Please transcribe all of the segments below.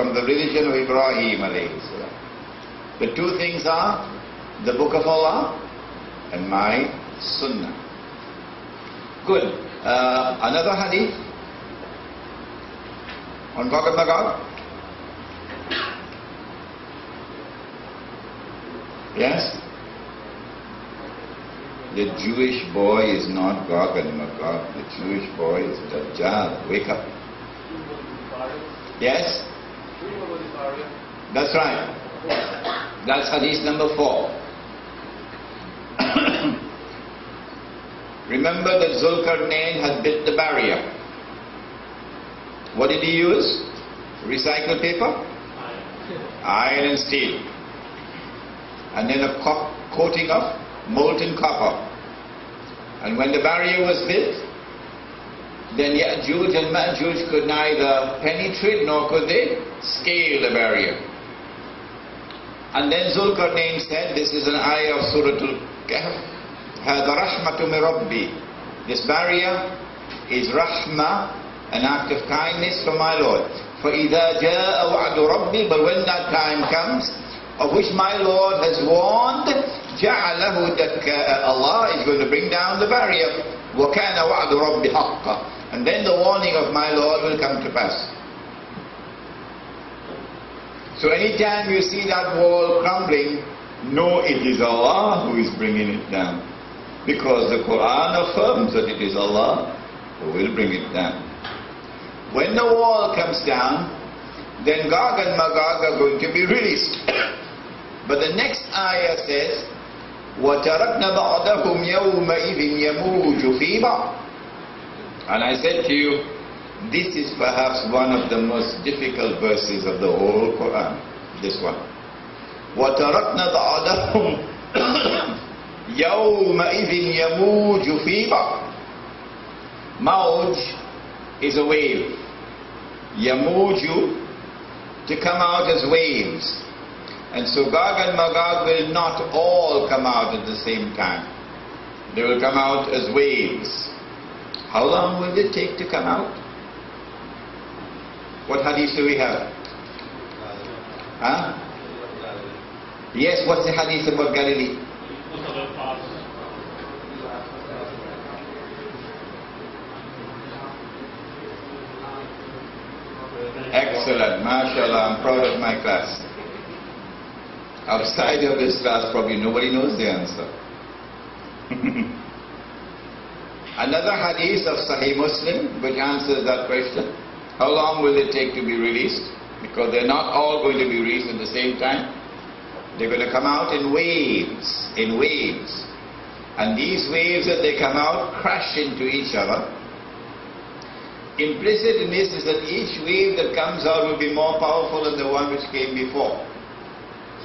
from the religion of Ibrahim alayhi salam. The two things are the Book of Allah and my Sunnah. Good. Another hadith on Gog and Magog. Yes? The Jewish boy is not Gog and Magog. The Jewish boy is Dajjal. Wake up. Yes? That's right. That's hadith number 4. Remember that Zulkarnain had built the barrier. What did he use? Recycled paper? Iron and steel. And then a coating of molten copper. And when the barrier was built, then Ya'juj and Ma'juj could neither penetrate nor could they scale the barrier. And then Zulkarnain said, this is an ayah of Sura Kehf, هَذَا رَحْمَةُ مِنْ رَبِّي. This barrier is rahmah, an act of kindness from my Lord. فَإِذَا جَاءَ وَعْدُ رَبِّي. But when that time comes, of which my Lord has warned, جَعَلَهُ دَكَّاءَ. Allah is going to bring down the barrier. وَكَانَ وَعْدُ رَبِّ حَقًّا. And then the warning of my Lord will come to pass. So anytime you see that wall crumbling, know it is Allah who is bringing it down. Because the Quran affirms that it is Allah who will bring it down. When the wall comes down, then Gog and Magog are going to be released. But the next ayah says, وَتَرَكْنَا بَعْضَهُمْ يَوْمَئِذٍ يَمُوجُ فِي بَعْضٍ. And I said to you, this is perhaps one of the most difficult verses of the whole Quran. This one. وَتَرَكْنَا بَعْضَهُمْ يَوْمَئِذٍ يَمُوجُ فِي بَعْضٍ. Mawj is a wave. Yamuju, to come out as waves. And so Gog and Magog will not all come out at the same time. They will come out as waves. How long will it take to come out? What hadith do we have? Huh? Yes, what's the hadith about Galilee? Excellent, mashallah, I'm proud of my class. Outside of this class, probably nobody knows the answer. Another hadith of Sahih Muslim which answers that question. How long will it take to be released? Because they're not all going to be released at the same time. They're going to come out in waves, And these waves that they come out crash into each other. Implicit in this is that each wave that comes out will be more powerful than the one which came before.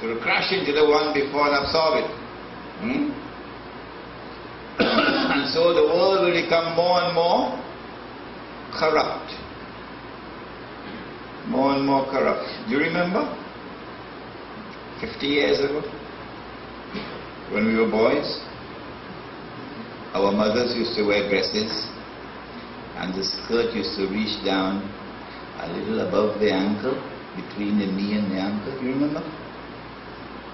So to crash into the one before and absorb it. And so the world will become more and more corrupt. More and more corrupt. Do you remember? 50 years ago, when we were boys, our mothers used to wear dresses, and the skirt used to reach down a little above the ankle, between the knee and the ankle. Do you remember?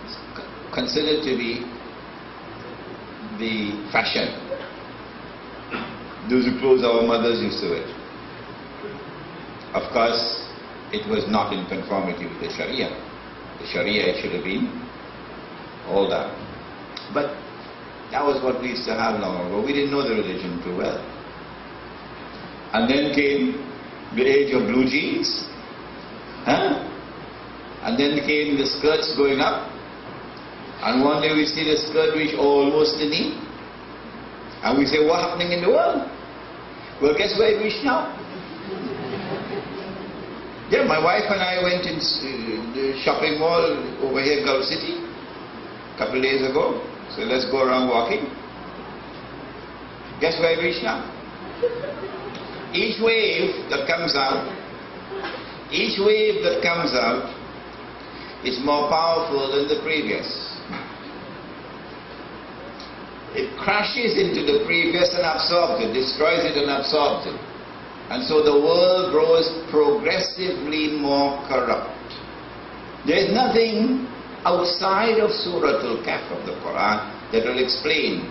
It's considered to be the fashion. Those clothes our mothers used to wear. Of course, it was not in conformity with the Sharia. The Sharia should have been all that. But that was what we used to have long ago. We didn't know the religion too well. And then came the age of blue jeans. And then came the skirts going up. And one day we see the skirt reach almost the knee. And we say, what's happening in the world? Well, guess where it reached now? Yeah, my wife and I went in the shopping mall over here, Gulf City, a couple of days ago. So let's go around walking. Guess where it reached now? Each wave that comes out is more powerful than the previous. It crashes into the previous and absorbs it, destroys it and absorbs it. And so the world grows progressively more corrupt. There is nothing outside of Sura Kehf of the Quran that will explain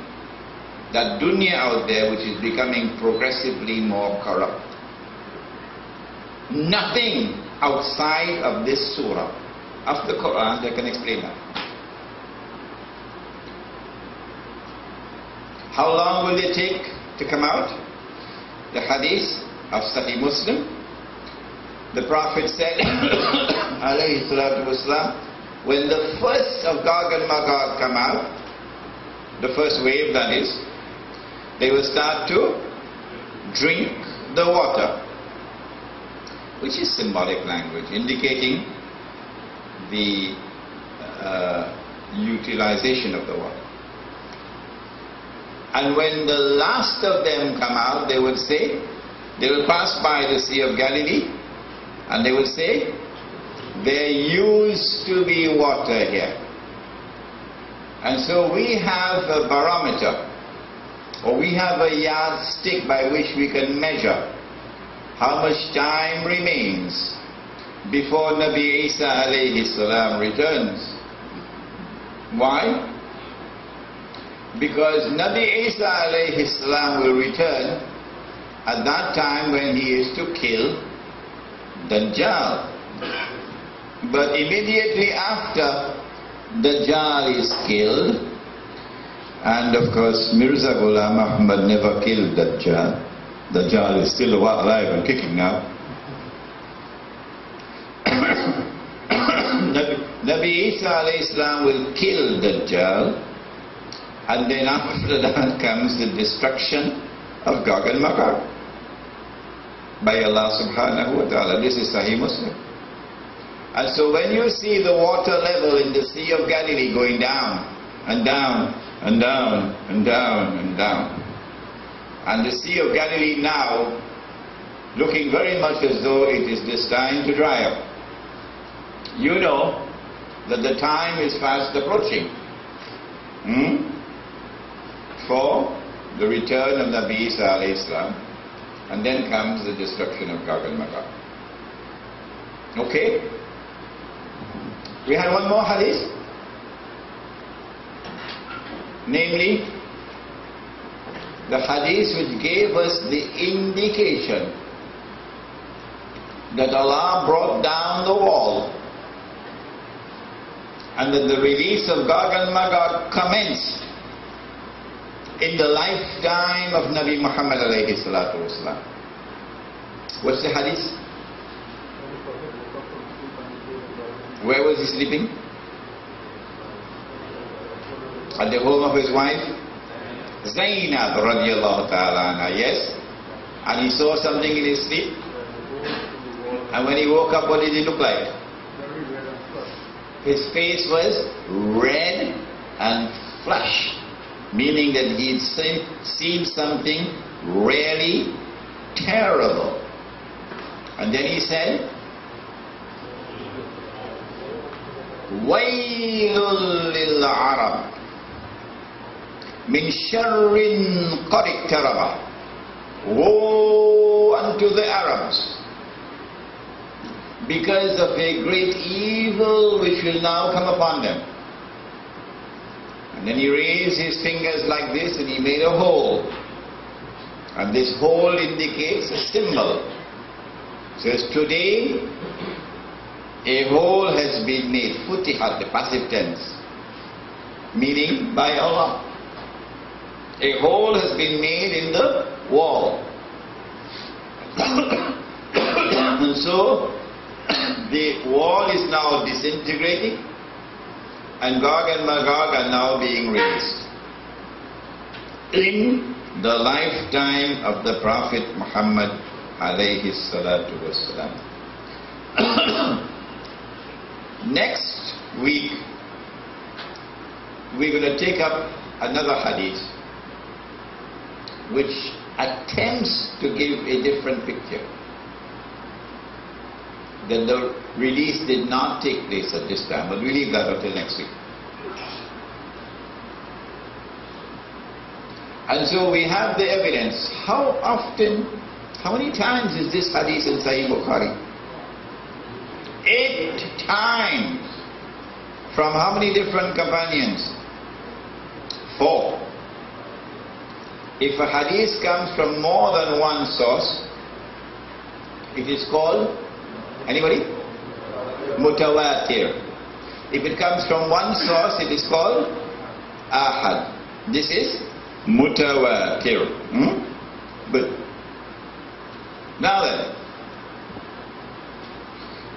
that dunya out there which is becoming progressively more corrupt. Nothing outside of this surah of the Quran that can explain that. How long will it take to come out? The hadith of Sahih Muslim, the Prophet said, alayhi salatu wasalam, when the first of Gog and Magog come out, the first wave that is, they will start to drink the water, which is symbolic language, indicating the utilization of the water. And when the last of them come out, they will say, they will pass by the Sea of Galilee, and they will say, there used to be water here. And so we have a barometer, or we have a yardstick by which we can measure how much time remains before Nabi Isa alayhi salam returns. Why? Because Nabi Isa alayhi salam will return at that time when he is to kill Dajjal. But immediately after Dajjal is killed, and of course Mirza Ghulam Ahmad never killed Dajjal. Dajjal is still alive and kicking now. Nabi Isa alayhi salam will kill Dajjal, and then after that comes the destruction of Gog and Magog by Allah subhanahu wa ta'ala. This is Sahih Muslim. And so when you see the water level in the Sea of Galilee going down and down and down and down and down, and the Sea of Galilee now looking very much as though it is destined to dry up, you know that the time is fast approaching for the return of Nabi Isa alayhi salam, and then comes the destruction of Gog and Magog. Okay? We had one more hadith, namely the hadith which gave us the indication that Allah brought down the wall and that the release of Gog and Magog commenced in the lifetime of Nabi Muhammad alayhi salatu wasalam. What's the hadith? Where was he sleeping? At the home of his wife Zainab radiallahu ta'ala anha, yes? And he saw something in his sleep. And when he woke up, what did he look like? His face was red and flushed, meaning that he had seen something really terrible. And then he said, Waylul lil Arab min sharrin qad iktaraba. Woe unto the Arabs because of a great evil which will now come upon them. And then he raised his fingers like this and he made a hole. And this hole indicates a symbol. It says, today a hole has been made. Futihat, the passive tense, meaning by Allah. A hole has been made in the wall. And so the wall is now disintegrating, and Gog and Magog are now being raised in the lifetime of the Prophet Muhammad alayhi salatu wasalam. Next week we're going to take up another hadith which attempts to give a different picture, that the release did not take place at this time, but we leave that until next week. And so we have the evidence. How often How many times is this hadith in Sahih Bukhari? 8 times. From how many different companions? 4. If a hadith comes from more than one source, it is called, anybody? Mutawatir. If it comes from one source, it is called ahad. This is mutawatir. Good. Now then,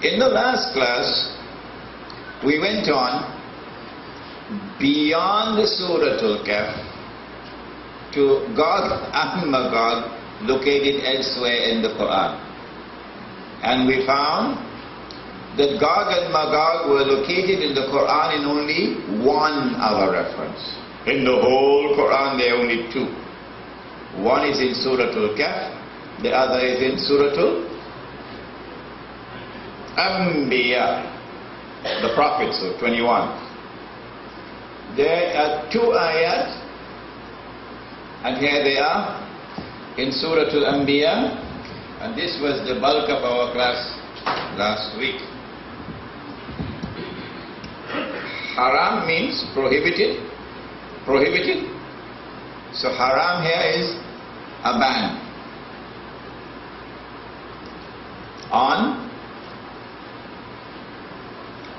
in the last class, we went on beyond the Sura Kehf to Gog and Magog located elsewhere in the Quran. And we found that Gog and Magog were located in the Quran in only one other reference. In the whole Quran there are only 2. One is in Surah Kehf, the other is in Surah Anbiya, the prophets of 21. There are 2 ayat, and here they are in Surah Anbiya, and this was the bulk of our class last week. Haram means prohibited. Prohibited. So haram here is a ban on.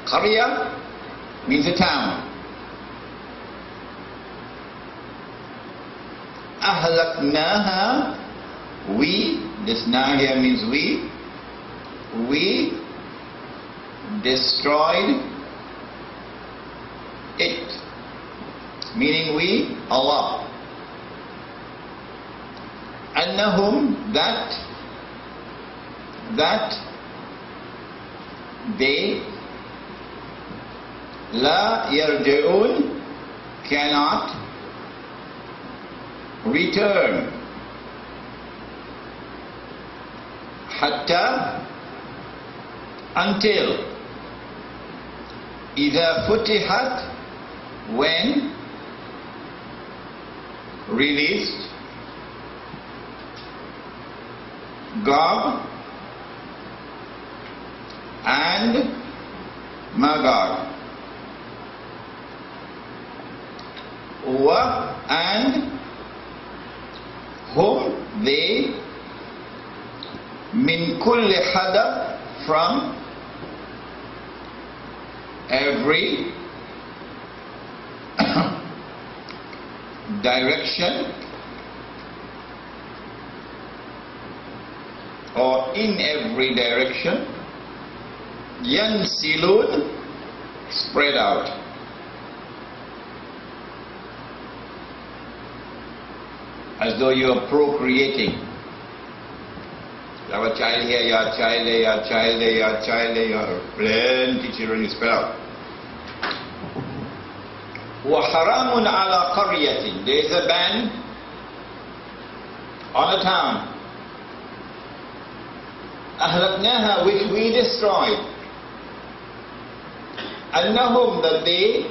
Qarya means a town. Ahlaknaha, we, this na here means we destroyed it, meaning we, Allah. Annahum, that they, la yarji'un, cannot return, hatta, until, idha futihat, when released, Gog and Magog, wa, and whom, they, min kulli hadab, from every direction or in every direction, yansilun, spread out. As though you are procreating. You have a child here, your child there, your child there, your child there, you have plenty children, you spread out. وَحَرَامٌ عَلَى قَرْيَةٍ, there is a ban on a town. أَهْلَكْنَاهَا, which we destroyed. أَنَّهُمْ, that they,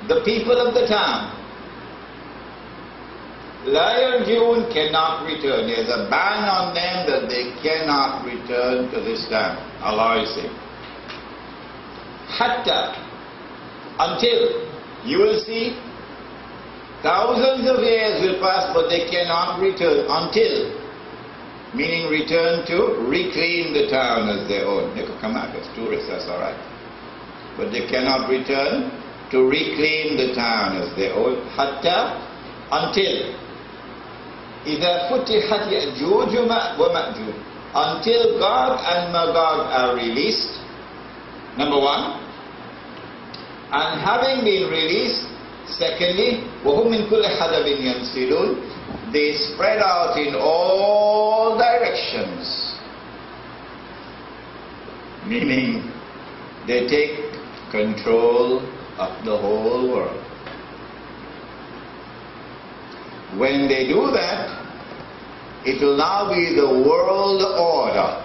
the people of the town, لَا يَرْجِعُونَ, cannot return. There is a ban on them that they cannot return to this town. Allah is saying. Hatta, until, you will see thousands of years will pass, but they cannot return until, meaning return to reclaim the town as their own. They could come out as tourists, that's alright. But they cannot return to reclaim the town as their own. Hatta, until, إِذَا فُتِحَتْ يَأْجُوجُ وَمَأْجُوجُ, until Gog and Magog are released, number 1. And having been released, secondly, وَهُمْ مِنْ كُلِّ حَدَبٍ يَنْسِلُونَ, they spread out in all directions, meaning they take control of the whole world. When they do that, it will now be the world order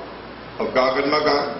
of Gog and Magog.